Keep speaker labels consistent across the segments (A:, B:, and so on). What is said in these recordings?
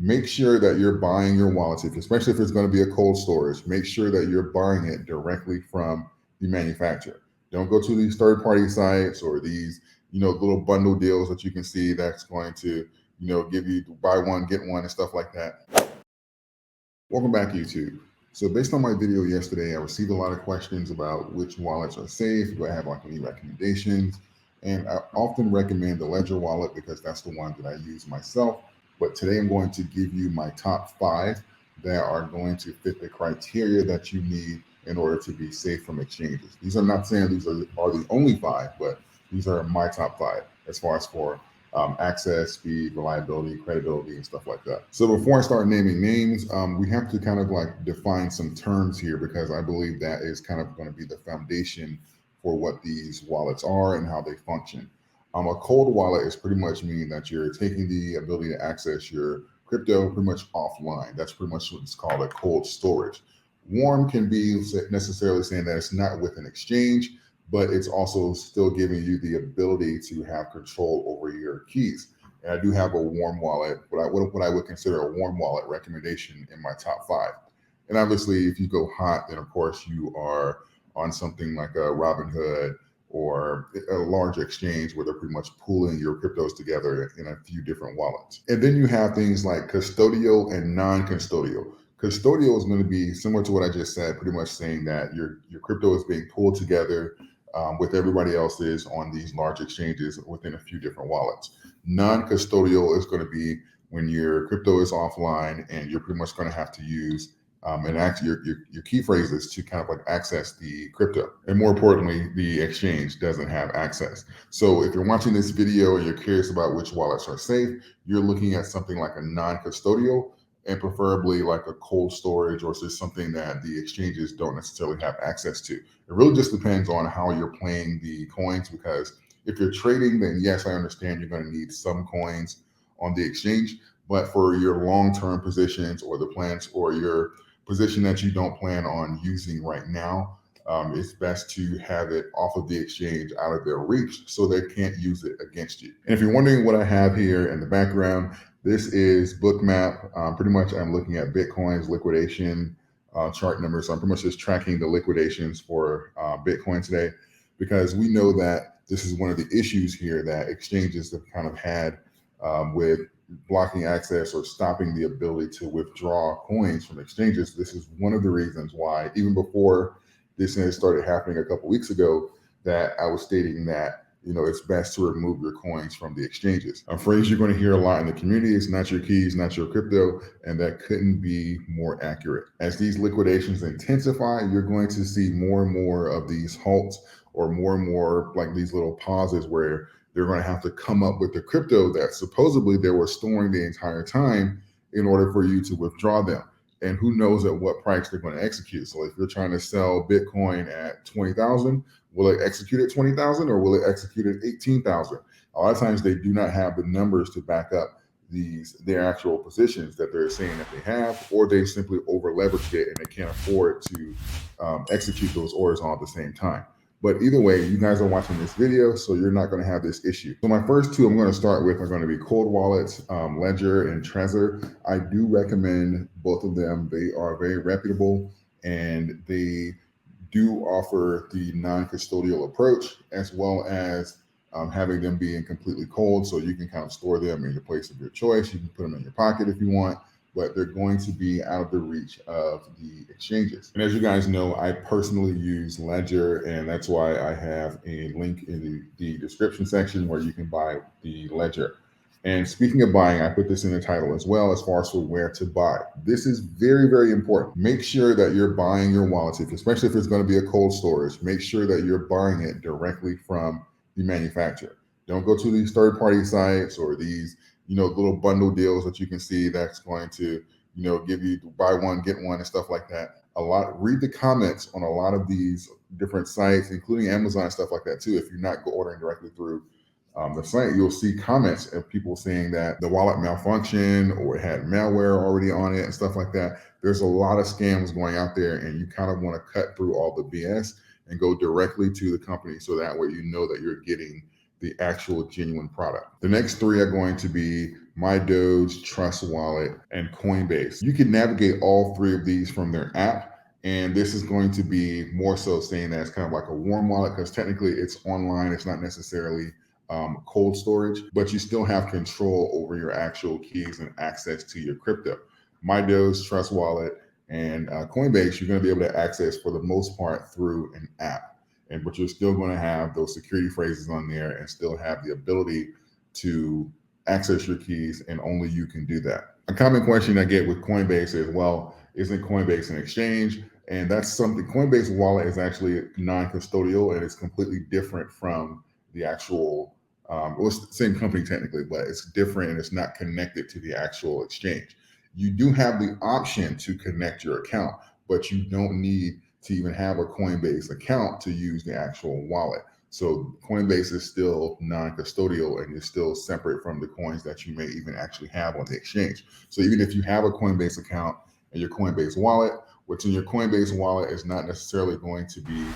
A: Make sure that you're buying your wallets, especially if it's going to be a cold storage, make sure that you're buying it directly from the manufacturer. Don't go to these third-party sites or these, little bundle deals that you can see that's going to, give you buy one, get one and stuff like that. Welcome back, YouTube. So based on my video yesterday, I received a lot of questions about which wallets are safe. Do I have like any recommendations? And I often recommend the Ledger wallet because that's the one that I use myself. But today I'm going to give you my top 5 that are going to fit the criteria that you need in order to be safe from exchanges. These are not saying these are the only 5, but these are my top 5 as far as for access, speed, reliability, credibility, and stuff like that. So before I start naming names, we have to kind of like define some terms here because I believe that is kind of going to be the foundation for what these wallets are and how they function. A cold wallet is pretty much meaning that you're taking the ability to access your crypto pretty much offline. That's pretty much what it's called, a cold storage. Warm can be necessarily saying that it's not with an exchange, but it's also still giving you the ability to have control over your keys. And I do have a warm wallet, what I would consider a warm wallet recommendation in my top 5. And obviously, if you go hot, then of course you are on something like a Robinhood or a large exchange where they're pretty much pooling your cryptos together in a few different wallets. And then you have things like custodial and non-custodial. Custodial is going to be similar to what I just said, pretty much saying that your crypto is being pulled together with everybody else's on these large exchanges within a few different wallets. Non-custodial is going to be when your crypto is offline and you're pretty much going to have to use and actually your key phrases to kind of like access the crypto. And more importantly, the exchange doesn't have access. So if you're watching this video and you're curious about which wallets are safe, you're looking at something like a non-custodial and preferably like a cold storage or just something that the exchanges don't necessarily have access to. It really just depends on how you're playing the coins, because if you're trading, then yes, I understand you're going to need some coins on the exchange, but for your long-term positions or the plans or your position that you don't plan on using right now, it's best to have it off of the exchange, out of their reach, so they can't use it against you. And if you're wondering what I have here in the background, this is Bookmap. Pretty much I'm looking at Bitcoin's liquidation chart numbers. So I'm pretty much just tracking the liquidations for Bitcoin today, because we know that this is one of the issues here that exchanges have kind of had with blocking access or stopping the ability to withdraw coins from exchanges. This is one of the reasons why, even before this has started happening a couple weeks ago, that I was stating that it's best to remove your coins from the exchanges. A phrase you're going to hear a lot in the community is not your keys, not your crypto, and that couldn't be more accurate. As these liquidations intensify, you're going to see more and more of these halts or more like these little pauses where they're going to have to come up with the crypto that supposedly they were storing the entire time in order for you to withdraw them. And who knows at what price they're going to execute. So if you're trying to sell Bitcoin at 20,000, will it execute at 20,000 or will it execute at 18,000? A lot of times they do not have the numbers to back up their actual positions that they're saying that they have, or they simply over leveraged it and they can't afford to execute those orders all at the same time. But either way, you guys are watching this video, so you're not going to have this issue. So my first 2 I'm going to start with are going to be cold wallets, Ledger and Trezor. I do recommend both of them. They are very reputable and they do offer the non-custodial approach, as well as having them being completely cold, so you can kind of store them in your place of your choice. You can put them in your pocket if you want, but they're going to be out of the reach of the exchanges. And as you guys know, I personally use Ledger, and that's why I have a link in the description section where you can buy the Ledger. And speaking of buying, I put this in the title as well, as far as for where to buy. This is very, very important. Make sure that you're buying your wallets, especially if it's going to be a cold storage. Make sure that you're buying it directly from the manufacturer. Don't go to these third-party sites or these little bundle deals that you can see that's going to give you buy one, get one and stuff like that. Read the comments on a lot of these different sites, including Amazon and stuff like that too. If you're not ordering directly through the site, you'll see comments of people saying that the wallet malfunctioned or it had malware already on it and stuff like that. There's a lot of scams going out there, and you kind of want to cut through all the BS and go directly to the company, so that way you know that you're getting the actual genuine product. The next 3 are going to be MyDoge, Trust Wallet, and Coinbase. You can navigate all three of these from their app. And this is going to be more so saying that it's kind of like a warm wallet because technically it's online. It's not necessarily cold storage, but you still have control over your actual keys and access to your crypto. MyDoge, Trust Wallet, and Coinbase, you're going to be able to access for the most part through an app. But you're still going to have those security phrases on there and still have the ability to access your keys, and only you can do that. A common question I get with Coinbase is, well, isn't Coinbase an exchange? And that's something. Coinbase wallet is actually non-custodial, and it's completely different from the actual well, it's the same company technically, but it's different and it's not connected to the actual exchange. You do have the option to connect your account, but you don't need to even have a Coinbase account to use the actual wallet. So Coinbase is still non-custodial and is still separate from the coins that you may even actually have on the exchange. So even if you have a Coinbase account and your Coinbase wallet, what's in your Coinbase wallet is not necessarily going to be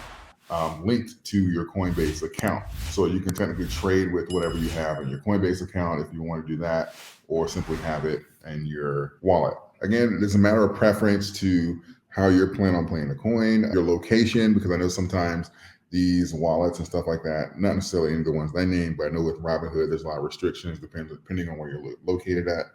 A: linked to your Coinbase account. So you can technically trade with whatever you have in your Coinbase account if you want to do that, or simply have it in your wallet. Again, it's a matter of preference to how you're planning on playing the coin, your location, because I know sometimes these wallets and stuff like that, not necessarily any of the ones I named, but I know with Robinhood, there's a lot of restrictions depending on where you're located at.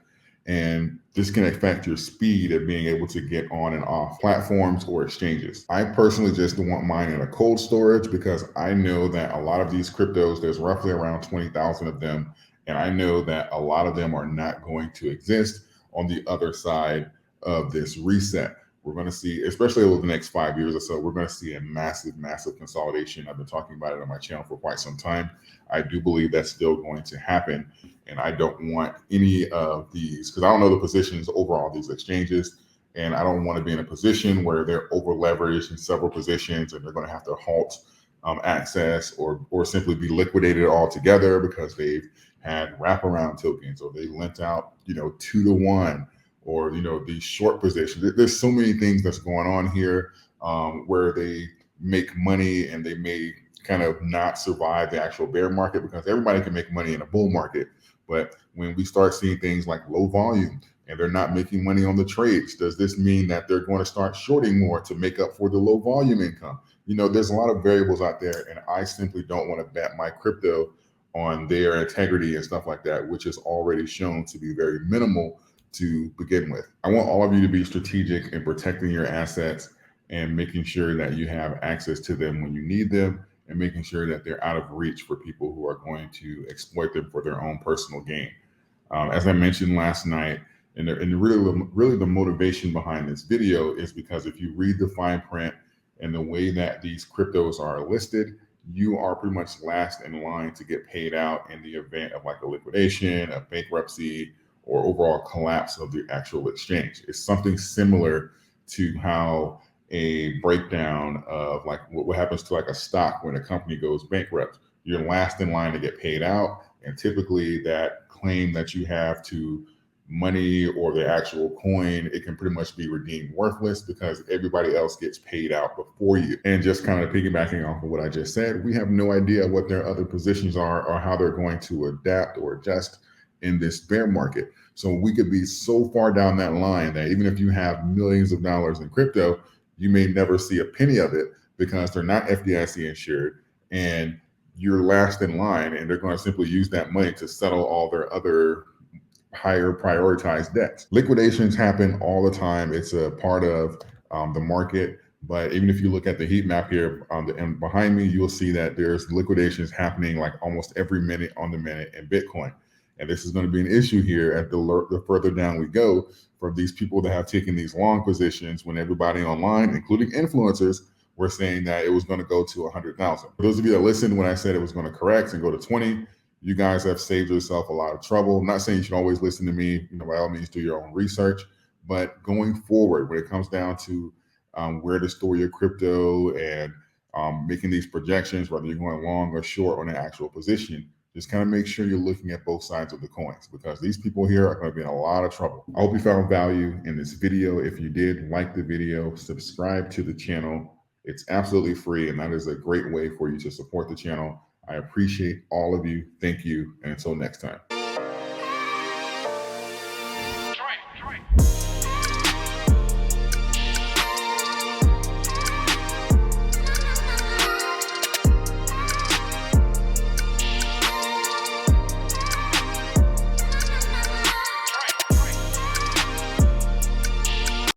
A: And this can affect your speed of being able to get on and off platforms or exchanges. I personally just want mine in a cold storage because I know that a lot of these cryptos, there's roughly around 20,000 of them. And I know that a lot of them are not going to exist on the other side of this reset. We're going to see, especially over the next 5 years or so, we're going to see a massive, massive consolidation. I've been talking about it on my channel for quite some time. I do believe that's still going to happen. And I don't want any of these, because I don't know the positions over all these exchanges. And I don't want to be in a position where they're over leveraged in several positions and they're going to have to halt access or simply be liquidated altogether because they've had wraparound tokens or they lent out, 2-to-1, or these short positions. There's so many things that's going on here where they make money and they may kind of not survive the actual bear market, because everybody can make money in a bull market. But when we start seeing things like low volume and they're not making money on the trades, does this mean that they're going to start shorting more to make up for the low volume income? There's a lot of variables out there, and I simply don't want to bet my crypto on their integrity and stuff like that, which is already shown to be very minimal to begin with. I want all of you to be strategic in protecting your assets and making sure that you have access to them when you need them, and making sure that they're out of reach for people who are going to exploit them for their own personal gain. As I mentioned last night, and really the motivation behind this video is because if you read the fine print and the way that these cryptos are listed, you are pretty much last in line to get paid out in the event of like a liquidation, a bankruptcy, or overall collapse of the actual exchange. It's something similar to how a breakdown of like what happens to like a stock when a company goes bankrupt. You're last in line to get paid out, and typically that claim that you have to money or the actual coin, it can pretty much be redeemed worthless because everybody else gets paid out before you. And just kind of piggybacking off of what I just said, we have no idea what their other positions are or how they're going to adapt or adjust in this bear market. So we could be so far down that line that even if you have millions of dollars in crypto, you may never see a penny of it because they're not FDIC insured, and you're last in line, and they're going to simply use that money to settle all their other higher prioritized debts. Liquidations happen all the time. It's a part of the market. But even if you look at the heat map here and behind me, you'll see that there's liquidations happening like almost every minute on the minute in Bitcoin. And this is going to be an issue here at the further down we go, for these people that have taken these long positions when everybody online, including influencers, were saying that it was going to go to 100,000. For those of you that listened when I said it was going to correct and go to 20, you guys have saved yourself a lot of trouble. I'm not saying you should always listen to me, by all means do your own research, but going forward, when it comes down to where to store your crypto and making these projections, whether you're going long or short on an actual position, just kind of make sure you're looking at both sides of the coins, because these people here are going to be in a lot of trouble. I hope you found value in this video. If you did, like the video, subscribe to the channel. It's absolutely free, and that is a great way for you to support the channel. I appreciate all of you. Thank you. And until next time.